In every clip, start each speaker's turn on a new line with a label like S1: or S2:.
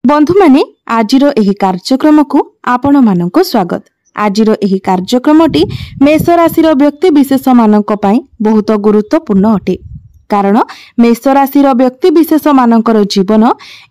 S1: बंधु माने आजिर एही कार्यक्रम को आपण मानक स्वागत। आजिर एही कार्यक्रमटी मेष राशि व्यक्ति विशेष मानक पई बहुत गुरुत्वपूर्ण अटे। कारण मेष राशि व्यक्ति विशेष मानकर जीवन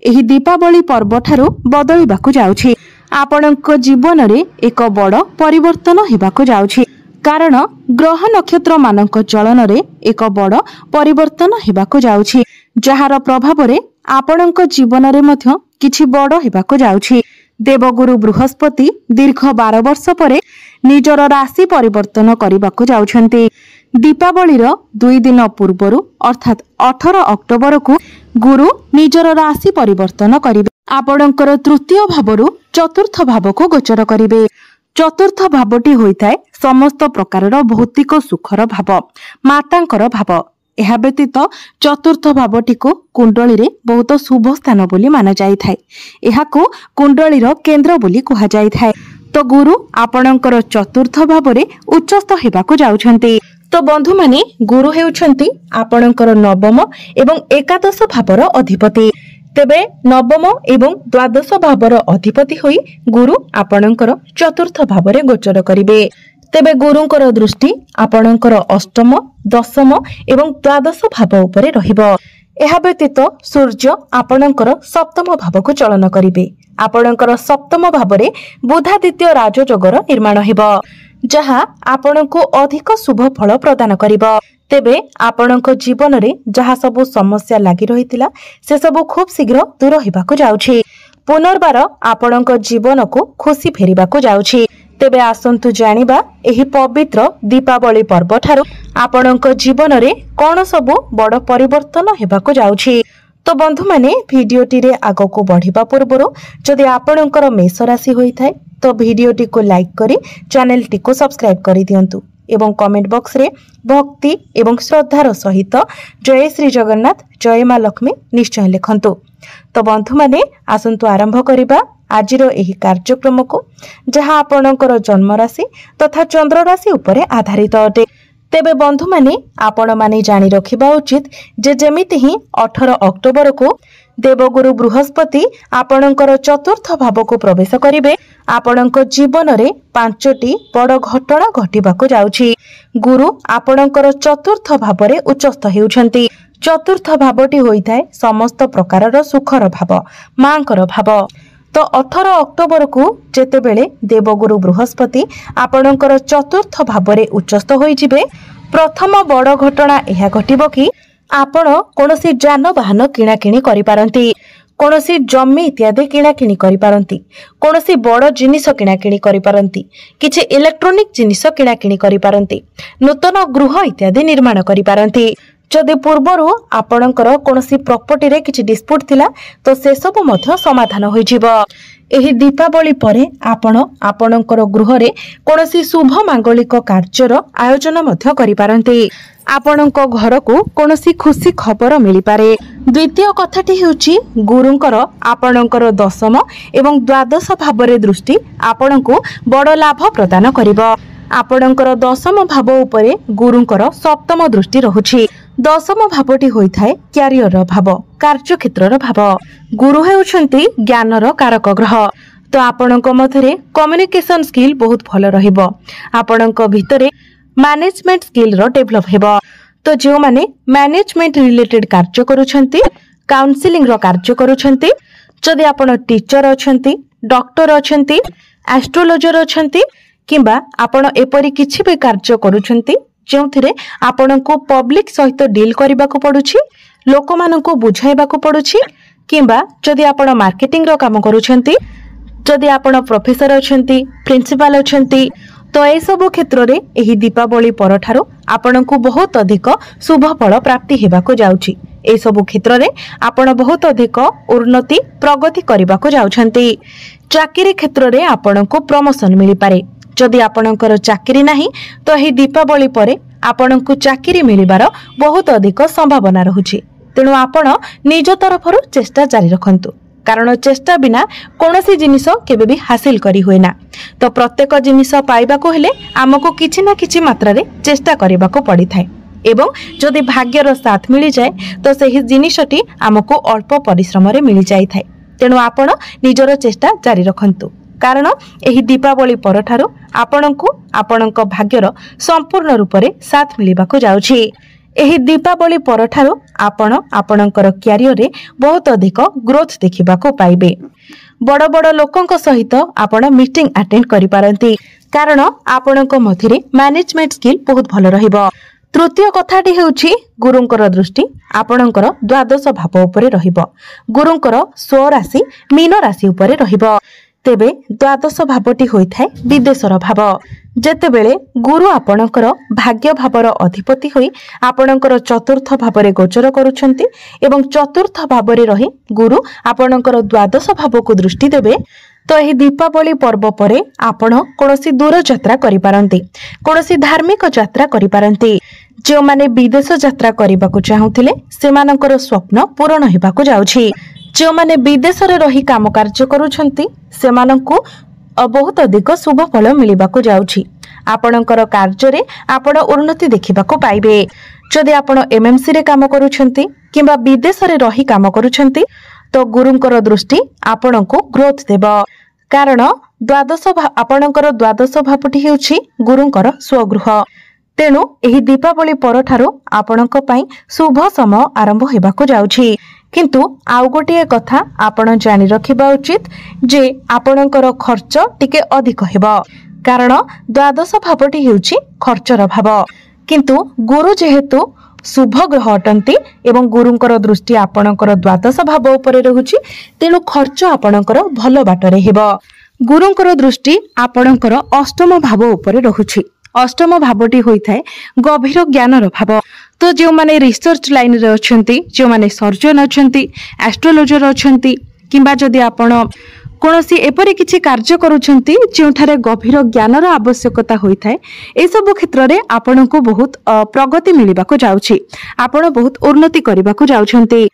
S1: एही दीपावली पर्व ठारू बदलिबाकु जाउछि। आपणक जीवन रे एक बड़ परिवर्तन हेबाकु जाउछि। कारण ग्रह नक्षत्र मानक चलन रे एक बड़ परिवर्तन हेबाकु जाउछि, जहार प्रभाव रे आपणक जीवन रे मध्य किछि बड़ हेबाकु जाउछि। देवगुरु बृहस्पति दीर्घ 12 वर्ष परे निजर राशि परिवर्तन करिबाकु जाउछन्ति। दीपावली 2 दिन पूर्वरु अर्थात 18 अक्टोबर को गुरु निजर राशि परिवर्तन करिवे। आपणकर तृतीय भावरु चतुर्थ भाव को गोचर करिवे। चतुर्थ भावटी होइथाय समस्त प्रकारर भौतिक सुखर भाव, मातांकर भाव। यह व्यतीत चतुर्थ भावटी को कुंडली रे बहुत शुभ स्थान बोली माना जाय थाय। एहाको कुंडलीर केंद्र बोली कहा जाय थाय। तो गुरु आपणकर चतुर्थ भाव रे उच्चस्थ हेबाकु जाउछन्ति। तो बंधु माने गुरु हेउछन्ति आपणकर नवम एवं एकादश भावर अधिपति। तेबे नवम एवं द्वादश भावर अधिपति होई गुरु आपणकर चतुर्थ भावरे गोचर करिवे। तेबे गुरुंकर दृष्टि आपणकर अष्टम, दशम एवं द्वादश भाव उपरे रहिबो। एहा व्यतीत सूर्य आपणकर सप्तम भाव को चलन करिवे। आपणकर सप्तम भावरे बुधादित्य राजयोगर निर्माण हेबो, जहा आपणको अधिक शुभ फल प्रदान करिबो। तेबे आपणको जीवन रे जहा सब समस्या लागि रहितिला से सब खूब शीघ्र दूर हेबाकु जाउछि। पुनर्बार आपणको जीवन को खुशी फेरिबाकु जाउछि। तेबे आसंतु जानिबा एही पवित्र दीपावली पर्व ठारू आपणको जीवन रे कोन सब बड़ परिवर्तन हेबाकु जाउछि। तो बंधु माने भिडियोटी रे आगो को बढ़िबा पूर्वरो जदि आपणकर मेष राशि होइथाय तो भिडियोटी को लाइक करी चैनल टी को सब्सक्राइब करि दियंतु एवं कमेंट बॉक्स रे भक्ति एवं श्रद्धार सहित जय श्री जगन्नाथ जय मां लक्ष्मी निश्चय लिखंतु। तो बंधु माने आसंतु आरंभ करिबा आजिर एही कार्यक्रम को, जहा आपणकर जन्म राशि तथा चंद्र राशि उपरे आधारित अटे। तेबे बंधु माने आपण माने जानि रखिबा उचित जे जेमिति ही 18 अक्टोबर को देवगुरु बृहस्पति आपणकर चतुर्थ भाव को प्रवेश करिवे। आपणक जीवन रे 5टी बड़ घटना घटिबाकु जाउछि। गुरु आपणकर चतुर्थ भावरे उच्चस्थ हेउछन्ति। चतुर्थ भावटी होइथाय समस्त प्रकारर सुखर भाव, मांकर भाव। तो 18 अक्टोबर को जेतेबेले देवगुरु बृहस्पति आपणकर चतुर्थ भावरे उच्चस्थ होइजिबे, प्रथम बड़ घटना एहा घटिबो कि आपण कोनोसी जानवाहन किणाकिणी करि पारंती, कोनोसी जमी इत्यादि किणाकिणी करि पारंती, कोनोसी बड़ जिनिस किणाकिणी करि पारंती, किछि इलेक्ट्रोनिक जिनिस किणाकिणी करि पारंती, नूतन गृह इत्यादि निर्माण करि पारंती। जदि पूर्वरु आपणकर कोनोसी प्रॉपर्टी रे किछि डिस्प्यूट थिला तो से सब मध्य समाधान होई जिवो। एही दीपावली परे आपण आपणकर गृह रे कोनोसी शुभ मांगलिक कार्यर आयोजन मध्य करि पारंती। आपणक घर को कोनोसी खुशी खबर मिली पारे। द्वितीय कथाटी हेउची गुरुंकर आपणकर दशम एवं द्वादश भावरे दृष्टि आपणको बड़ लाभ प्रदान करिवो। आपणकर दशम भाव उपरे गुरुंकर सप्तम दृष्टि रहुछि। दशम भावटी होइथाय क्यारियर भाव, कार्य क्षेत्रर भाव। गुरु हेउछन्ति ज्ञानर कारक ग्रह। तो आपणक मधरे कम्युनिकेशन स्किल बहुत भल रहिबो। आपणक भितरे मैनेजमेंट स्किल रो डेवलप हेबो। तो जो माने मैनेजमेंट रिलेटेड कार्य करूछन्ति, काउंसलिंग रो कार्य करूछन्ति, जदि आपण टीचर अछन्ति, डॉक्टर अछन्ति, एस्ट्रोलॉजर अछन्ति किंबा आपण एपरि किछि भी कार्य करूछन्ति जोंथिरे आपणको पब्लिक सहित डील करबाको पडुछि, लोकमाननको बुझाइबाको पडुछि, किंबा जदि आपण मार्केटिंग रो काम करूछन्ति, जदि आपण प्रोफेसर अछन्ति, प्रिंसिपल अछन्ति, तो ए सब क्षेत्र रे एही दीपावली परठारो आपणको बहुत अधिक शुभ फल प्राप्ति हेबाको जाउछि। ए सब क्षेत्र रे आपण बहुत अधिक उन्नति प्रगति करबाको जाउछन्ति। चाकरी क्षेत्र रे आपणको प्रमोशन मिली पारे। जदि आपणकर चाकरी नाही तो एही दीपावली परे आपणको चाकरी मिलिबार बहुत अधिक संभावना रहुछि। तेणु आपण निज तरफरु चेष्टा जारी रखंतु, कारण चेष्टा बिना कोनोसी जिनिस केबे भी हासिल करी होइना। तो प्रत्येक जिनिस पाइबाको हेले हमको किछि ना किछि मात्रा रे चेष्टा करबाको पड़ी थाए एवं जदि भाग्यर साथ मिली जाए तो सही जिनिसटी हमको अल्प परिश्रम रे मिली जाई थाए। तेणु आपण निजर चेष्टा जारी रखंतु कारण एही दीपावली परठारु आपणको आपणक भाग्यर संपूर्ण रूप से साथ मिलिबाको जाउछि। एही दीपावली परठारु आपण आपणकर क्यारियर रे बहुत अधिक ग्रोथ देखिबाको पाइबे। बड़ बड़ लोकंक सहित आपण मीटिंग अटेंड करि पारंती कारण आपणक मध्यरे मैनेजमेंट स्किल बहुत भल रहिबो। तृतीय कथाटी हेउछि गुरुंकर दृष्टि आपणकर द्वादश भाव उपरे रहिबो। गुरुंकर स्व राशि मीन राशि उपरे रहिबो। तेबे द्वादश भावटी होइथाय विदेशर भाव। जेतेबेले गुरु आपणकर भाग्य भावर अधिपति होई आपणकर चतुर्थ भावरे गोचर करूछंती एवं चतुर्थ भावरे रही गुरु आपणकर द्वादश भाव को दृष्टि देबे तो एही दीपावली पर्व परे आपण कोनोसी दूर यात्रा करि पारंती, कोनोसी धार्मिक यात्रा करि पारंती। जो माने विदेश यात्रा करबाकू चाहुथिले सेमानकर स्वप्न पूर्ण हेबाकू जाउछि। जो माने विदेश रे रही काम कार्य करूछंती सेमानकू बहुत अधिक शुभ फल मिलिबाकू जाउछि। आपणकर कार्य रे आपण उन्नति देखिबाकू पाइबे। जदि आपण एमएमसी रे काम करूछंती किंबा विदेश रे रही काम करूछंती तो गुरुंकर दृष्टि आपणको ग्रोथ देबो कारण आपणकर द्वादश भावटी हेउछि गुरुंकर स्वगृह। तेणु एही दीपावली परठारु आपणक पई शुभ समय आरंभ हेबाकू जाउछि। किंतु आउ गोटे कथा आपण जानि रखिबा उचित जे आपणकर खर्च टिके अधिक हेबो कारण द्वादश भावटी हेउछि खर्चर भाव। किंतु गुरु जेहेतु शुभ ग्रह अटंती एवं गुरुंकर दृष्टि आपणकर द्वादश भाव उपरे रहुछि तेणु खर्च आपणकर भल बाटरे हेबो। गुरुंकर दृष्टि आपणकर अष्टम भाव उपरे रहुछि। अष्टम भावटी होइथाय गभीर ज्ञानर भाव। तो जो माने रिसर्च लाइन रे अछंती, जो माने सर्जन अछंती, एस्ट्रोलॉजर अछंती किंबा जदि आपण कोनोसी एपरि किछि कार्य करूछंती जोठारे गभीर ज्ञानर आवश्यकता होइथाय ए सब क्षेत्र रे आपनको बहुत प्रगति मिलिबाको जाउछि। आपण बहुत उन्नति करिबाको जाउछंती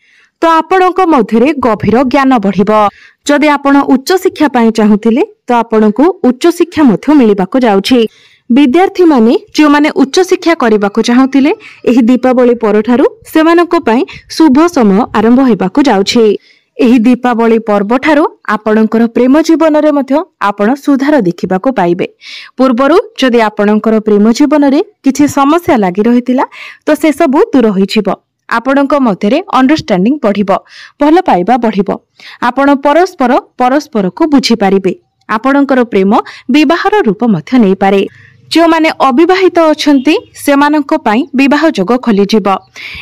S1: तो आपणक मध्यरे गभीर ज्ञान बढ़िबो। जदि आपण उच्च शिक्षा पाई चाहुथिले तो आपनको उच्च शिक्षा मध्य मिलिबाको जाउछि। विद्यार्थी माने जो माने उच्च शिक्षा करबाको चाहुथिले एही दीपावली परठारु सेमानक पई शुभ समय आरंभ हेबाको जाउछि। एही दीपावली पर्व ठारू आपणकर प्रेम जीवन रे मध्य आपण सुधार देखिबाको पाइबे। पूर्वरु जदि आपणकर प्रेम जीवन रे किछि समस्या लागि रहितिला तो से सब दूर होई छिबो। आपणक मध्यरे अंडरस्टैंडिंग बढ़िबो, भल पाइबा बढ़िबो। आपण परस्पर को बुझी पारिबे। आपणकर प्रेम विवाहर रूप मध्य नै पारे। जो माने अविवाहित अछंती सेमानक पई विवाह जोग खोली जिवो।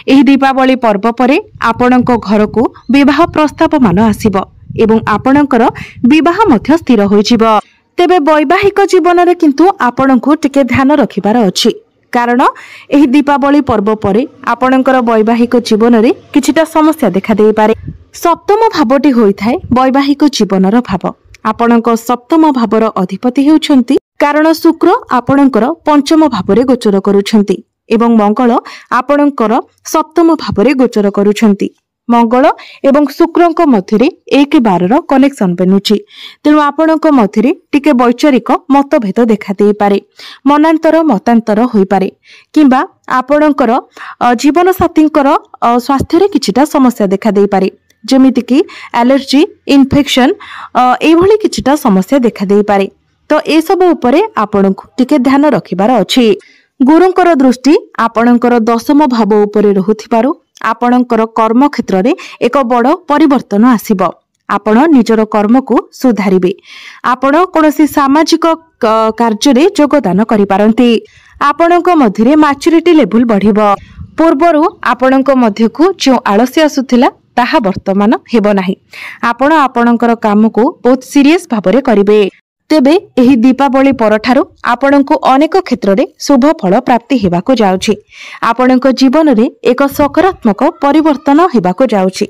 S1: एही दीपावली पर्व परे आपणक घर को विवाह प्रस्ताव मान आसीबो एवं आपणकर विवाह मध्य स्थिर होई जिवो। तेबे वैवाहिक जीवन रे किंतु आपणको टिके ध्यान रखिबार अछि कारण एही दीपावली पर्व परे आपणकर वैवाहिक जीवन रे किछिटा समस्या देखा देई पारे। सप्तम भावटी होइथाय वैवाहिक जीवनर भाव। आपणक सप्तम भावर अधिपति हेउछंती कारण शुक्र आपणकर पंचम भावरे गोचर करूछंती एवं मंगल आपणकर सप्तम भावरे गोचर करूछंती। मंगल एवं शुक्रक मध्यरे 1-12 कनेक्शन बनुछि। तेणु आपणक मध्यरे टिके वैचारिक मतभेद देखा देई पारे, मनांतर मतांतर होई पारे किंबा आपणकर जीवन साथींकर स्वास्थ्य रे किछिटा समस्या देखा देई पारे जेमिति कि एलर्जी, इन्फेक्शन एभली किछिटा समस्या देखा देई पारे। तो ए सब उपरे आपणको टिके ध्यान रखिबार अछि। गुरुंकर दृष्टि आपणकर दशम भाव उपरे रहुथिबारु आपणकर कर्म क्षेत्र रे एक बड़ परिवर्तन आसीबो। आपण निजर कर्म को सुधारिबे। आपण कोनोसी सामाजिक कार्य रे योगदान करि पारंती। आपणक मध्यरे मैच्योरिटी लेवल बढ़िबो। पूर्वरु आपणक मध्यकु जो आलस्य आसुथिला ताहा वर्तमान हेबो नाही। आपण आपणकर काम को बहुत सीरियस भाबरे करिवे। तेबे एही दीपावली परठारु आपणको अनेक क्षेत्र रे शुभ फल प्राप्ति हेबाको जाउछि। आपणको जीवन रे एक सकारात्मक परिवर्तन हेबाको जाउछि।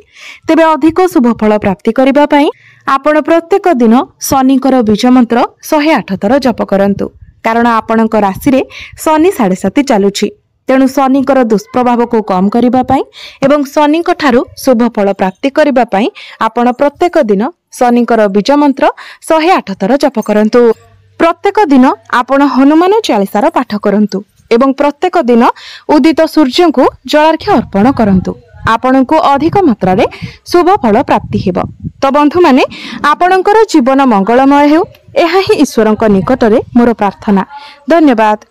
S1: तेबे अधिक शुभ फल प्राप्ति करिबा पई आपण प्रत्येक दिन शनिकर बीज मंत्र 108 थर जप करंतु कारण आपणको राशि रे शनि 7.5 चालुछि। तेणु शनिकर दुष्प्रभाव को कम करिबा पई एवं शनिक ठारू शुभ फल प्राप्ति करिबा पई आपण प्रत्येक दिन शनिकर बीज मंत्र 108 थर जप करंतु। प्रत्येक दिन आपण हनुमान चालीसार पाठ करंतु एवं प्रत्येक दिन उदित सूर्य को जलार्घ्य अर्पण करंतु। आपणको अधिक मात्रा शुभ फल प्राप्ति हेब। तो बंधु माने आपणकर जीवन मंगलमय हेउ, एहा ही ईश्वरक निकटरे मोर प्रार्थना। धन्यवाद।